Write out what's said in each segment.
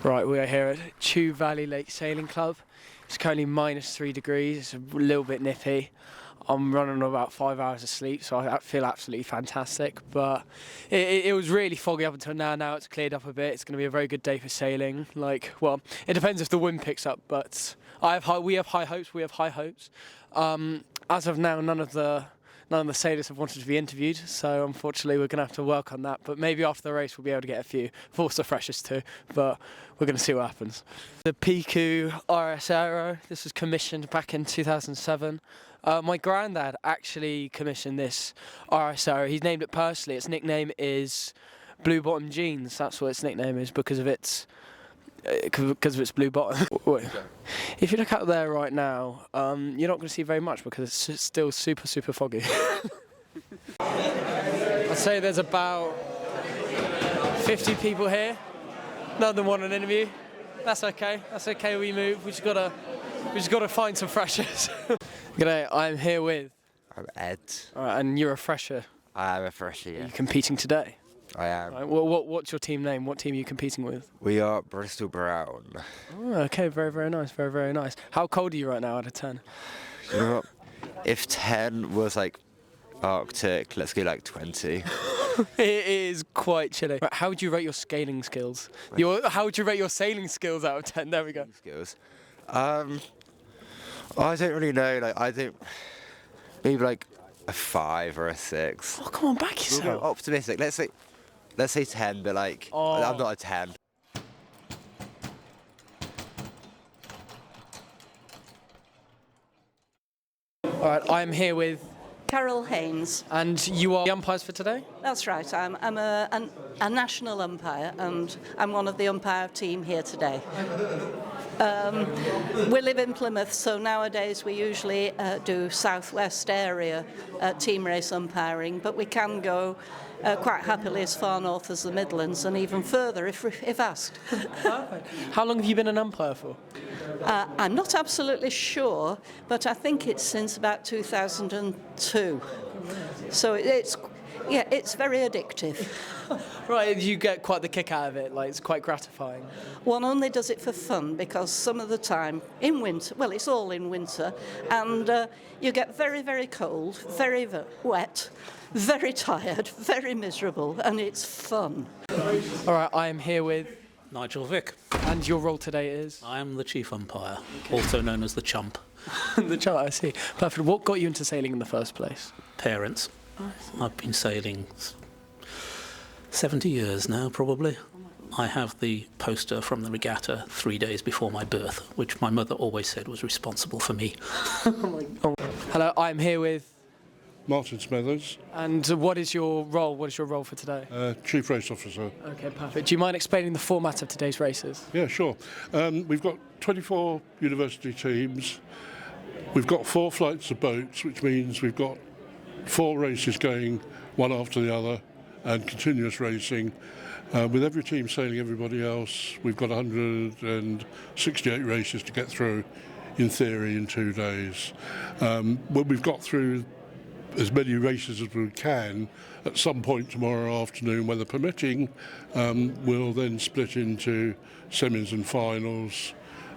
Right, we are here at Chew Valley Lake Sailing Club. It's currently -3 degrees, it's a little bit nippy. I'm running on about 5 hours of sleep, so I feel absolutely fantastic. But it was really foggy up until now. Now it's cleared up a bit. It's going to be a very good day for sailing. Well, it depends if the wind picks up, but we have high hopes. As of now, none of the sailors have wanted to be interviewed, so unfortunately we're going to have to work on that. But maybe after the race we'll be able to get a few Forster freshers too, but we're going to see what happens. The Piku RS Aero, this was commissioned back in 2007. My granddad actually commissioned this RS Aero. He's named it personally. Its nickname is Blue Bottom Jeans. That's what its nickname is because of its blue bottom. If you look out there right now, you're not going to see very much because it's still super foggy. I'd say there's about 50 people here. None of them want an interview. That's okay. That's okay. We move. We just gotta find some freshers. G'day. I'm here with. I'm Ed. Alright, and you're a fresher. I am a fresher. Yeah. Are you competing today? I am. Right, what's your team name? What team are you competing with? We are Bristol Brew. Oh, okay, very nice, very nice. How cold are you right now out of 10? You know what? If 10 was like Arctic, let's go like 20. It is quite chilly. Right, how would you rate your scaling skills? How would you rate your sailing skills out of 10? There we go. Skills. I don't really know. Like I think maybe like a 5 or a 6. Oh, come on, back yourself. We'll go optimistic. Let's say 10, but like I'm not a 10. All right, I'm here with Carol Haynes. And you are the umpires for today? That's right. I'm a national umpire, and I'm one of the umpire team here today. We live in Plymouth, so nowadays we usually do southwest area team race umpiring, but we can go quite happily as far north as the Midlands and even further if asked. Perfect. How long have you been an umpire for? I'm not absolutely sure, but I think it's since about 2002. So it's very addictive. Right, you get quite the kick out of it, like it's quite gratifying. One only does it for fun because some of the time in winter, well, it's all in winter, and you get very cold, very wet, very tired, very miserable, and it's fun. All right, I am here with Nigel Vick. And your role today is? I am the chief umpire, also known as the chump. The chump, I see. Perfect. What got you into sailing in the first place? Parents. I've been sailing 70 years now, probably. I have the poster from the regatta 3 days before my birth, which my mother always said was responsible for me. Hello, I'm here with Martin Smethers. And what is your role? What is your role for today? Chief Race Officer. Okay, perfect. Do you mind explaining the format of today's races? Yeah, sure. We've got 24 university teams. We've got 4 flights of boats, which means we've got 4 races going one after the other and continuous racing. With every team sailing everybody else, we've got 168 races to get through, in theory, in 2 days. When we've got through as many races as we can, at some point tomorrow afternoon, weather permitting, we'll then split into semis and finals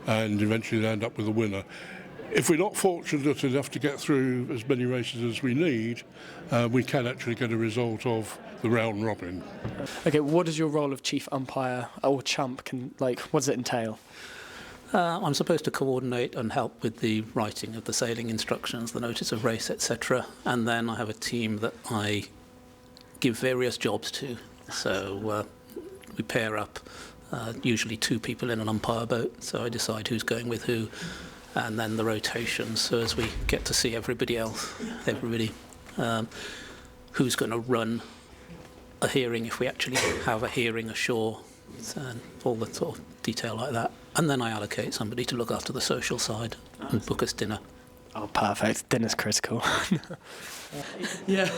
and eventually end up with a winner. If we're not fortunate enough to get through as many races as we need, we can actually get a result of the round robin. Okay, what is your role of chief umpire or chump? What does it entail? I'm supposed to coordinate and help with the writing of the sailing instructions, the notice of race, etc. And then I have a team that I give various jobs to. So we pair up, usually 2 people in an umpire boat. So I decide who's going with who, and then the rotations. So as we get to see everybody, who's going to run a hearing if we actually have a hearing ashore, and all the sort of detail like that. And then I allocate somebody to look after the social side and book us dinner. Oh, perfect. Dinner's critical. Yeah.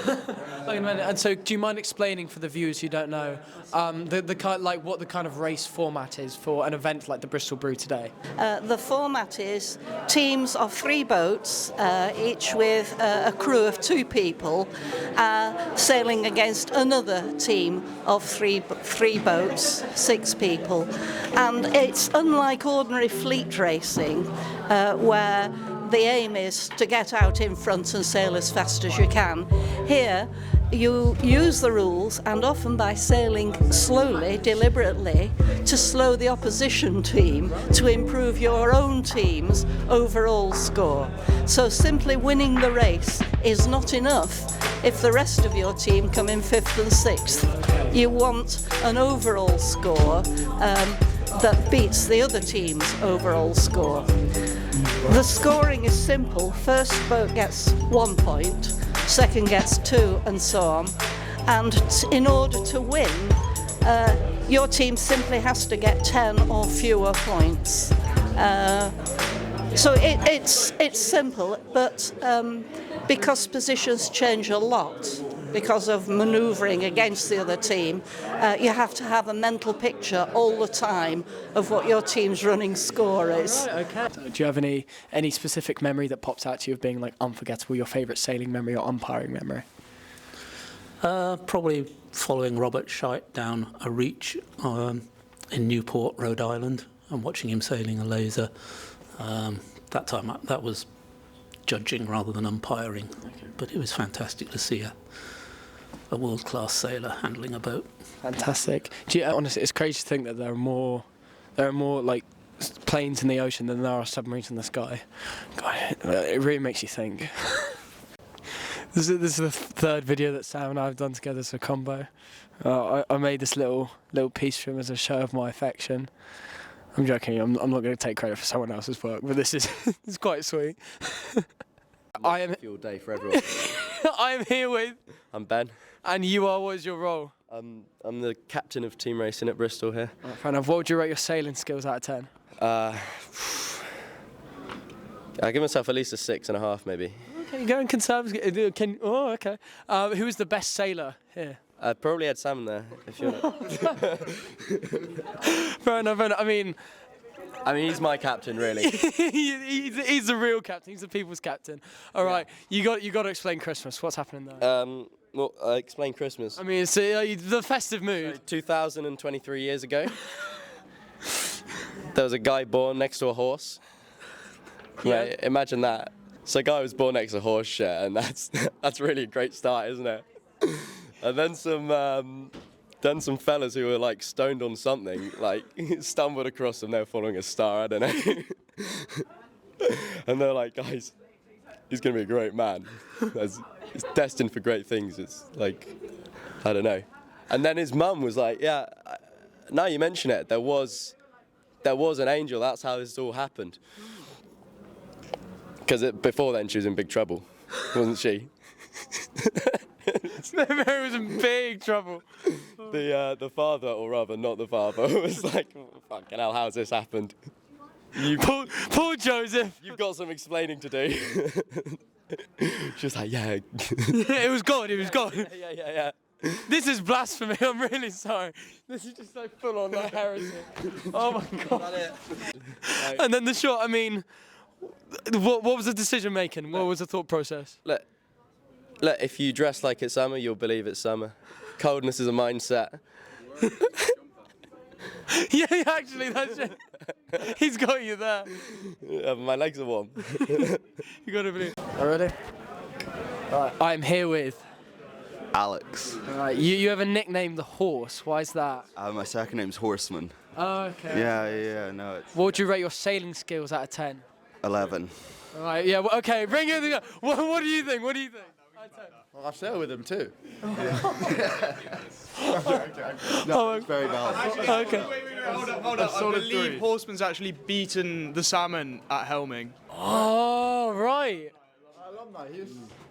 And so, do you mind explaining for the viewers who don't know the kind, like, what the kind of race format is for an event like the Bristol Brew today? The format is teams of 3 boats, each with a crew of 2 people, sailing against another team of three boats, 6 people. And it's unlike ordinary fleet racing, where the aim is to get out in front and sail as fast as you can. Here, you use the rules, and often by sailing slowly, deliberately, to slow the opposition team to improve your own team's overall score. So simply winning the race is not enough if the rest of your team come in 5th and 6th. You want an overall score that beats the other team's overall score. The scoring is simple. First boat gets 1 point, second gets 2, and so on. And in order to win, your team simply has to get 10 or fewer points. So it's simple, but because positions change a lot, because of manoeuvring against the other team, you have to have a mental picture all the time of what your team's running score is. Right, okay. So do you have any specific memory that pops out to you of being like unforgettable, your favourite sailing memory or umpiring memory? Probably following Robert Scheidt down a reach in Newport, Rhode Island, and watching him sailing a laser. That time, that was judging rather than umpiring, but it was fantastic to see a world-class sailor handling a boat. Fantastic. Honestly, it's crazy to think that there are more like planes in the ocean than there are submarines in the sky. God, it really makes you think. This is the 3rd video that Sam and I have done together as a combo. I made this little piece for him as a show of my affection. I'm joking. I'm not going to take credit for someone else's work, but this is it's quite sweet. I am fuel day for everyone. I am here with. I'm Ben. And you are. What is your role? I'm the captain of team racing at Bristol here. Right, fair enough. What would you rate your sailing skills out of 10? I give myself at least a 6.5, maybe. Okay, you're going conservative. Okay. Who is the best sailor here? I probably had Sam there, if you're not. Fair enough. I mean, he's my captain, really. he's the real captain. He's the people's captain. All right, you got to explain Christmas. What's happening there? Well, explain Christmas. I mean, it's the festive mood. 2023 years ago, there was a guy born next to a horse. Yeah. Right, imagine that. So a guy was born next to a horse shit, and that's really a great start, isn't it? And then some fellas who were like stoned on something, like stumbled across them. They were following a star, I don't know. And they're like, guys, he's gonna be a great man. He's destined for great things. It's like, I don't know. And then his mum was like, yeah, now you mention it, there was an angel. That's how this all happened. Because before then she was in big trouble, wasn't she? Mary was in big trouble. The father, or rather not the father, was like, fucking hell, how's this happened? Poor Joseph. You've got some explaining to do. She was like, yeah. It was God. Yeah. This is blasphemy. I'm really sorry. This is just like full on like heresy. Oh my God. And then the shot. I mean, what was the decision making? What was the thought process? Look, if you dress like it's summer, you'll believe it's summer. Coldness is a mindset. Yeah, actually, that's it. He's got you there. My legs are warm. You got to believe. All ready? Right. I'm here with Alex. All right. You have a nickname, the horse. Why is that? My second name's Horseman. Oh, okay. Yeah, no, it's What would you rate your sailing skills out of 10? 11. All right. Yeah. Well, okay. Bring it. What do you think? What do you think? Well, I've sailed with him too. No, it's very balanced. Okay. Hold up. I believe Horseman's actually beaten the salmon at Helming. Oh, right. Alumni,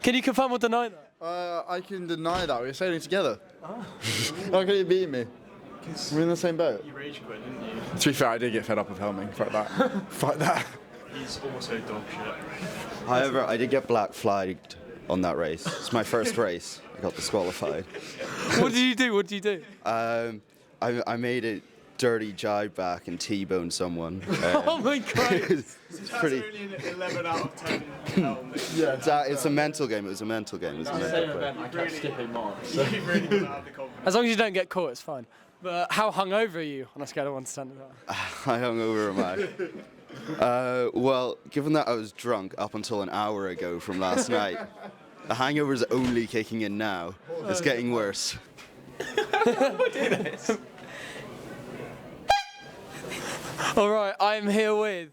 Can you confirm or deny that? I can deny that. We were sailing together. How can you beat me? We're in the same boat. You rage quit, didn't you? To be fair, I did get fed up with Helming. Fuck that. he's also dog shit. However, I did get black flagged on that race. It's my first race. I got disqualified. What did you do? What did you do? I made a dirty jive back and T-boned someone. Oh my Christ! It's pretty. Only an 11 out of 10 helmet. Yeah, it's a mental game. It was a mental game. It was a mental play. I kept skipping more. You've really got to have the confidence. As long as you don't get caught, it's fine. But how hungover are you on a scale of 1 to 10? I hung over am I? Well, given that I was drunk up until an hour ago from last night, the hangover's only kicking in now. It's getting worse. All right, I'm here with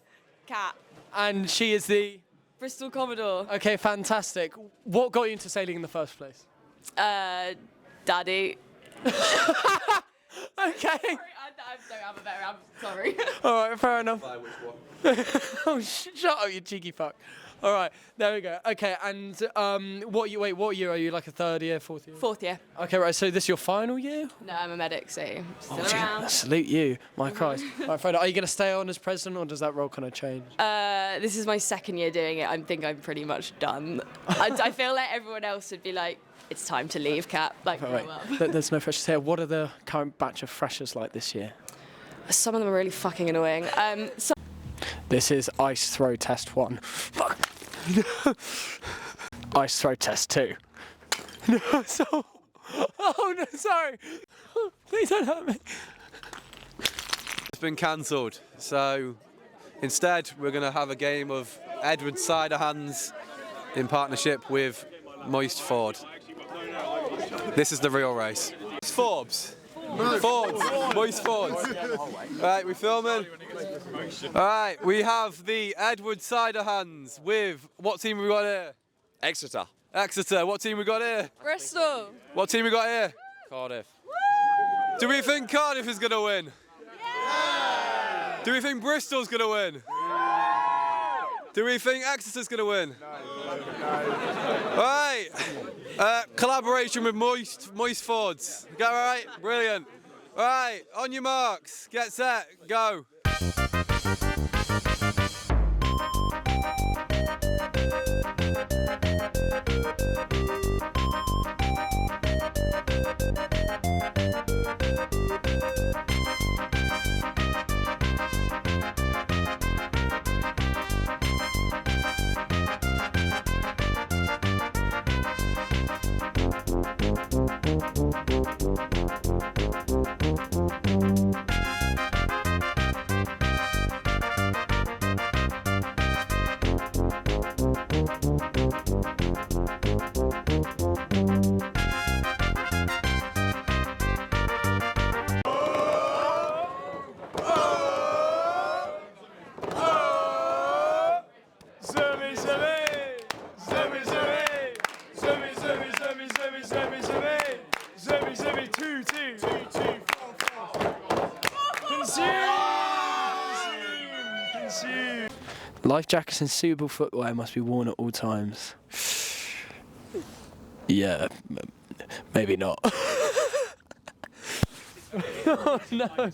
Cat. and she is the... Bristol Commodore. Okay, fantastic. What got you into sailing in the first place? Daddy. Okay. Sorry, I don't have a better answer, sorry. All right, fair enough. Oh, shut up, you cheeky fuck. All right, there we go. Okay, and what year are you? Like a third year, fourth year? Fourth year. Okay, right. So this is your final year? No, I'm a medic, so still Gee, around. salute you, my Christ. Right, Fredo, are you going to stay on as president, or does that role kind of change? This is my second year doing it. I think I'm pretty much done. I feel like everyone else would be like, it's time to leave, Cat. Like, grow Right. up. There's no freshers here. What are the current batch of freshers like this year? Some of them are really fucking annoying. This is ice throw test 1. Fuck. Ice throw test 2. No, so. Oh no, sorry. Please don't hurt me. It's been cancelled, so instead we're going to have a game of Edward Cider Hands in partnership with Moist Ford. This is the real race. Forbes. Fords. Moist Fords. Right, we filming? Alright, we have the Edward Cider Hands with, what team we got here? Exeter. Exeter. What team we got here? Bristol. What team we got here? Cardiff. Do we think Cardiff is going to win? Yeah. Do we think Bristol's going to win? Yeah. Do we think Exeter's going to win? No. Right. Collaboration with Moist Fords. Got it right? Brilliant. Right, on your marks, get set, go. Life jackets and suitable footwear must be worn at all times. Yeah, maybe not. Oh no.